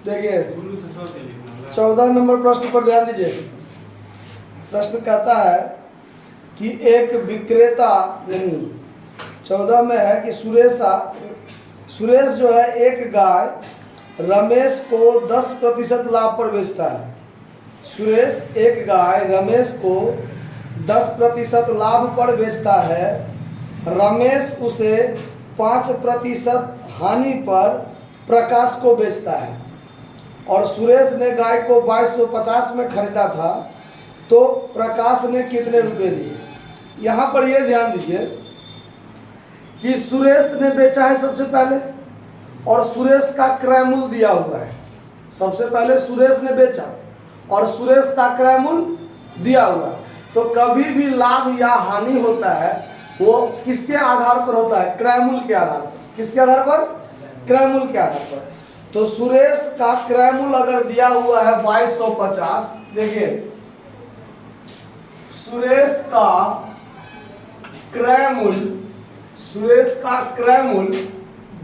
देखिए 14 नंबर प्रश्न पर ध्यान दीजिए। प्रश्न कहता है कि एक विक्रेता नहीं, 14 में है कि सुरेश जो है एक गाय रमेश को 10% लाभ पर बेचता है। सुरेश एक गाय रमेश को 10% लाभ पर बेचता है। रमेश उसे 5% हानि पर प्रकाश को बेचता है और सुरेश ने गाय को 2250 में खरीदा था, तो प्रकाश ने कितने रुपए दिए? यहाँ पर यह ध्यान दीजिए कि सुरेश ने बेचा है सबसे पहले और सुरेश का क्रय मूल्य दिया हुआ है। सबसे पहले सुरेश ने बेचा और सुरेश का क्रय मूल्य दिया हुआ है। तो कभी भी लाभ या हानि होता है वो किसके आधार पर होता है? क्रय मूल्य के आधार पर। किसके आधार पर? क्रय मूल्य के आधार पर। तो सुरेश का क्रय मूल्य अगर दिया हुआ है 2250, देखिए सुरेश का क्रय मूल्य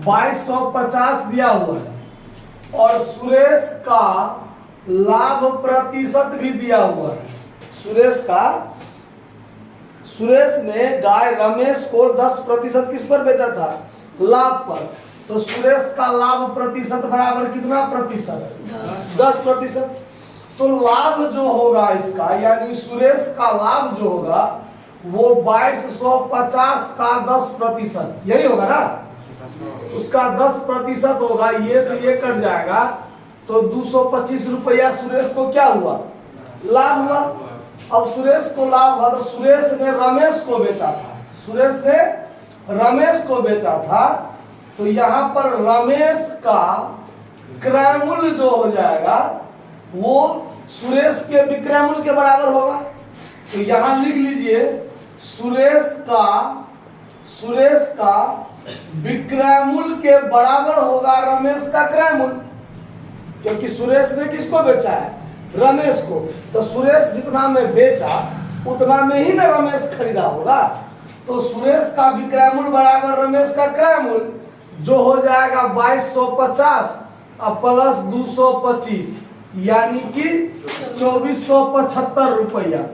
2250 दिया हुआ है और सुरेश का लाभ प्रतिशत भी दिया हुआ है। सुरेश ने गाय रमेश को 10% किस पर बेचा था? लाभ पर। तो सुरेश का लाभ प्रतिशत बराबर कितना प्रतिशत? 10%। तो लाभ जो होगा इसका, यानी सुरेश का लाभ जो होगा वो 2250 का 10%, यही होगा ना? उसका 10% होगा, ये से ये कट जाएगा तो 225 रुपया सुरेश को क्या हुआ? लाभ हुआ। अब सुरेश को लाभ हुआ तो सुरेश ने रमेश को बेचा था, तो यहाँ पर रमेश का क्रय मूल्य जो हो जाएगा वो सुरेश के विक्रय मूल्य के बराबर होगा। तो यहाँ लिख लीजिए सुरेश का विक्रय मूल्य के बराबर होगा रमेश का क्रय मूल्य, क्योंकि सुरेश ने किसको बेचा है? रमेश को। तो सुरेश जितना में बेचा उतना में ही ना रमेश खरीदा होगा। तो सुरेश का विक्रय मूल्य बराबर रमेश का क्रय मूल्य, जो हो जाएगा 2250 और प्लस 225, यानी कि 2475 रुपया।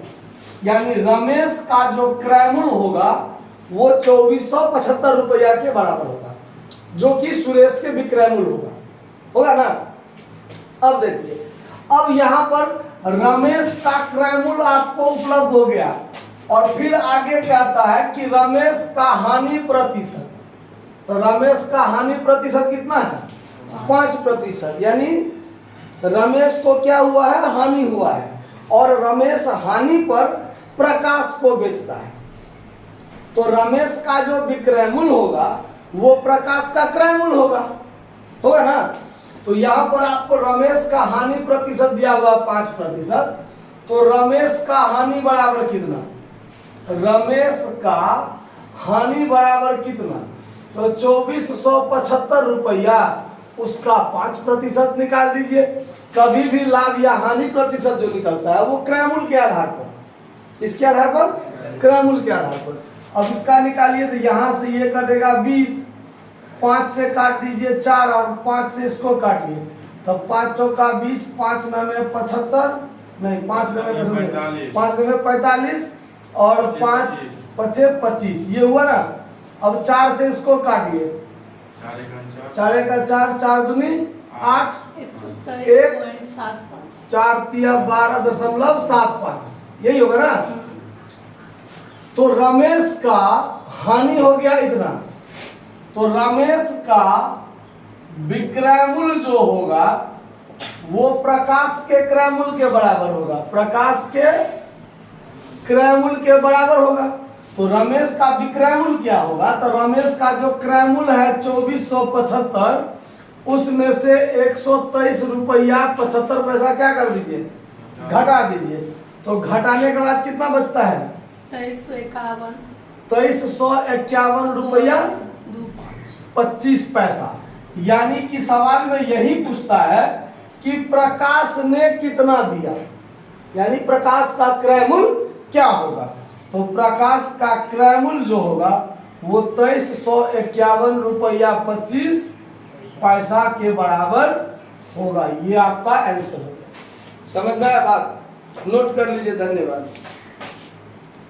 यानी रमेश का जो क्रय मूल्य होगा वो 2475 रुपया के बराबर होगा, जो कि सुरेश के विक्रय मूल्य होगा ना? अब देखिए, अब यहाँ पर रमेश का क्रय मूल्य आपको उपलब्ध हो गया और फिर आगे कहता है कि रमेश का हानि प्रतिशत। तो रमेश का हानि प्रतिशत कितना है? 5%। यानी रमेश को क्या हुआ है? हानि हुआ है और रमेश हानि पर प्रकाश को बेचता है। तो रमेश का जो विक्रय मूल्य होगा वो प्रकाश का क्रय मूल्य होगा ना? तो यहाँ पर आपको रमेश का हानि प्रतिशत दिया हुआ 5%। तो रमेश का हानि बराबर कितना? रमेश का हानि बराबर कितना? तो 2475 रुपया, उसका 5% निकाल दीजिए। कभी भी लाभ या हानि प्रतिशत जो निकलता है वो क्रय मूल्य के आधार पर। इसके आधार पर? क्रय मूल्य के आधार पर। अब इसका निकालिए तो यहाँ से ये कटेगा 20, 5 से काट दीजिए 4 और 5 से इसको काटिए, तो 5 चौका 20, 5 9 75, नहीं 5 9 45 और 5 5 25, ये हुआ ना? अब 4 से इसको काटिए, 4 का 4, 4 दूनी 8, 4 तिया 12.75, यही होगा ना? तो रमेश का हानि हो गया इतना। तो रमेश का विक्रय मूल्य जो होगा वो प्रकाश के क्रय मूल्य के बराबर होगा। प्रकाश के क्रय मूल्य के बराबर होगा। तो रमेश का विक्रय मूल्य क्या होगा? तो रमेश का जो क्रय मूल्य है 2475, उसमें से 123 रुपया 75 पैसा क्या कर दीजिए? घटा दीजिए। तो घटाने के बाद कितना बचता है? 2351 रुपया 25 पैसा। यानी कि सवाल में यही पूछता है कि प्रकाश ने कितना दिया, यानी प्रकाश का क्रय मूल्य क्या होगा। तो प्रकाश का क्रय मूल्य जो होगा वो 2351 रुपया 25 पैसा के बराबर होगा। ये आपका आंसर हो गया। समझ में आया बात? नोट कर लीजिए। धन्यवाद।